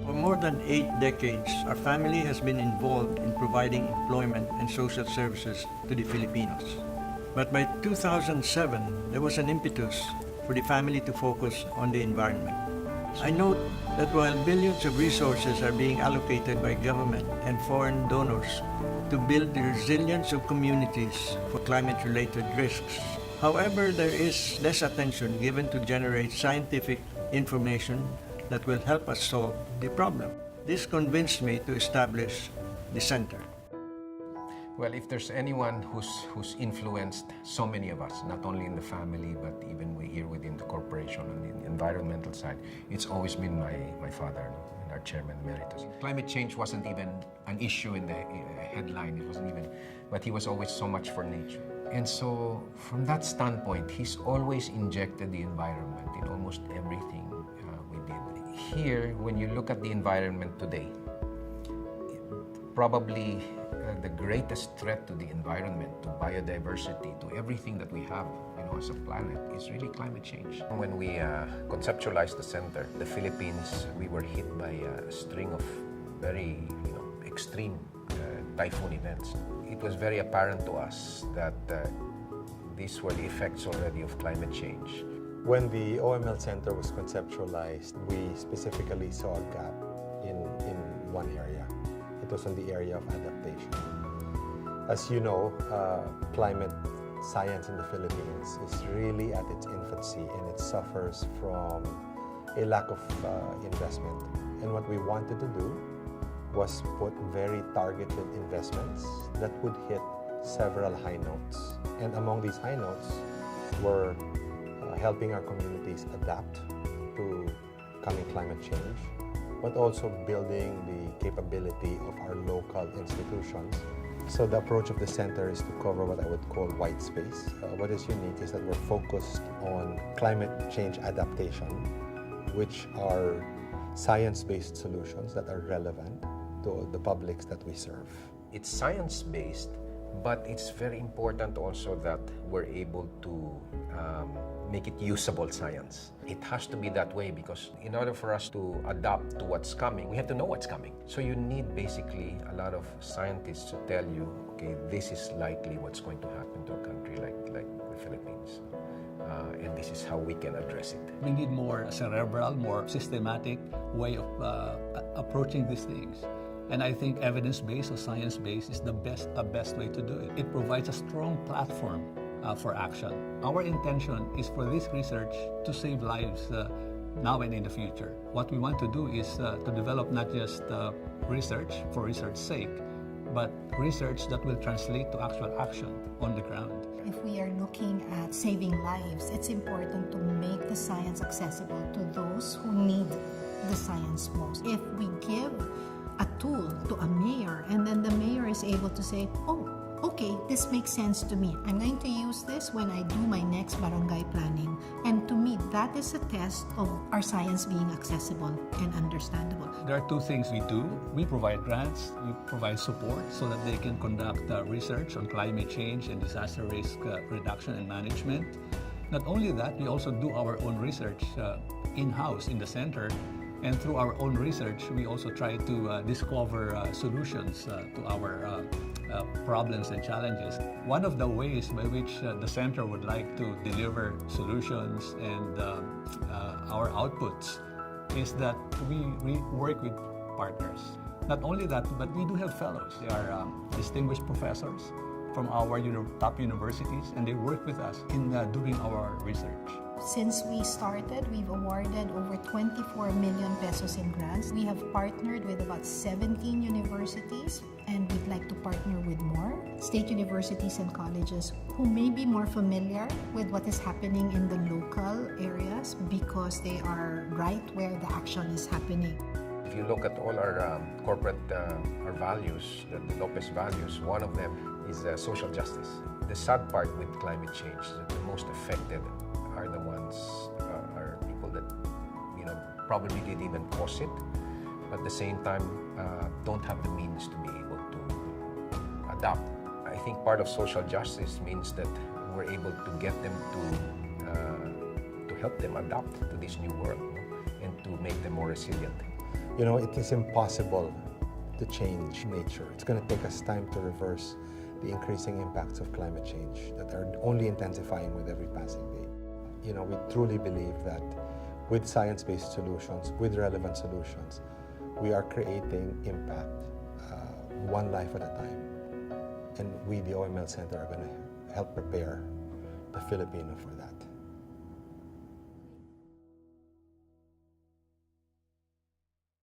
For more than 8 decades, our family has been involved in providing employment and social services to the Filipinos. But by 2007, there was an impetus for the family to focus on the environment. I note that while billions of resources are being allocated by government and foreign donors to build the resilience of communities for climate-related risks, however, there is less attention given to generate scientific information that will help us solve the problem. This convinced me to establish the center. Well, if there's anyone who's influenced so many of us, not only in the family, but even here within the corporation on the environmental side, it's always been my father, no? And our chairman emeritus. Climate change wasn't even an issue in the headline, it wasn't even, but he was always so much for nature. And so, from that standpoint, he's always injected the environment in almost everything we did. Here, when you look at the environment today, probably the greatest threat to the environment, to biodiversity, to everything that we have, as a planet, is really climate change. When we conceptualized the center, the Philippines, we were hit by a string of very, extreme typhoon events. It was very apparent to us that these were the effects already of climate change. When the OML Center was conceptualized, we specifically saw a gap in one area. It was on the area of adaptation. As you know, climate science in the Philippines is really at its infancy and it suffers from a lack of investment. And what we wanted to do was put very targeted investments that would hit several high notes. And among these high notes were helping our communities adapt to coming climate change, but also building the capability of our local institutions. So the approach of the center is to cover what I would call white space. What is unique is that we're focused on climate change adaptation, which are science-based solutions that are relevant to the publics that we serve. It's science-based, but it's very important also that we're able to make it usable science. It has to be that way because in order for us to adapt to what's coming, we have to know what's coming. So you need basically a lot of scientists to tell you, okay, this is likely what's going to happen to a country like the Philippines. And this is how we can address it. We need more cerebral, more systematic way of approaching these things. And I think evidence-based or science-based is the best way to do it. It provides a strong platform for action. Our intention is for this research to save lives now and in the future. What we want to do is to develop not just research for research's sake, but research that will translate to actual action on the ground. If we are looking at saving lives, it's important to make the science accessible to those who need the science most. If we give a tool to a mayor and then the mayor is able to say, oh, okay, this makes sense to me. I'm going to use this when I do my next barangay planning. And to me, that is a test of our science being accessible and understandable. There are two things we do. We provide grants, we provide support so that they can conduct research on climate change and disaster risk reduction and management. Not only that, we also do our own research in-house in the center. And through our own research, we also try to discover solutions to our problems and challenges. One of the ways by which the center would like to deliver solutions and our outputs is that we work with partners. Not only that, but we do have fellows. They are distinguished professors from our top universities, and they work with us in doing our research. Since we started, we've awarded over 24 million pesos in grants. We have partnered with about 17 universities, and we'd like to partner with more state universities and colleges who may be more familiar with what is happening in the local areas because they are right where the action is happening. If you look at all our corporate our values, the Lopez values, one of them is social justice. The sad part with climate change is that the most affected are the ones, are people that probably didn't even cause it, but at the same time don't have the means to be able to adapt. I think part of social justice means that we're able to get them to help them adapt to this new world, and to make them more resilient. You know, it is impossible to change nature. It's going to take us time to reverse the increasing impacts of climate change that are only intensifying with every passing day. You know, we truly believe that with science-based solutions, with relevant solutions, we are creating impact one life at a time. And we, the OML Center, are going to help prepare the Filipino for that.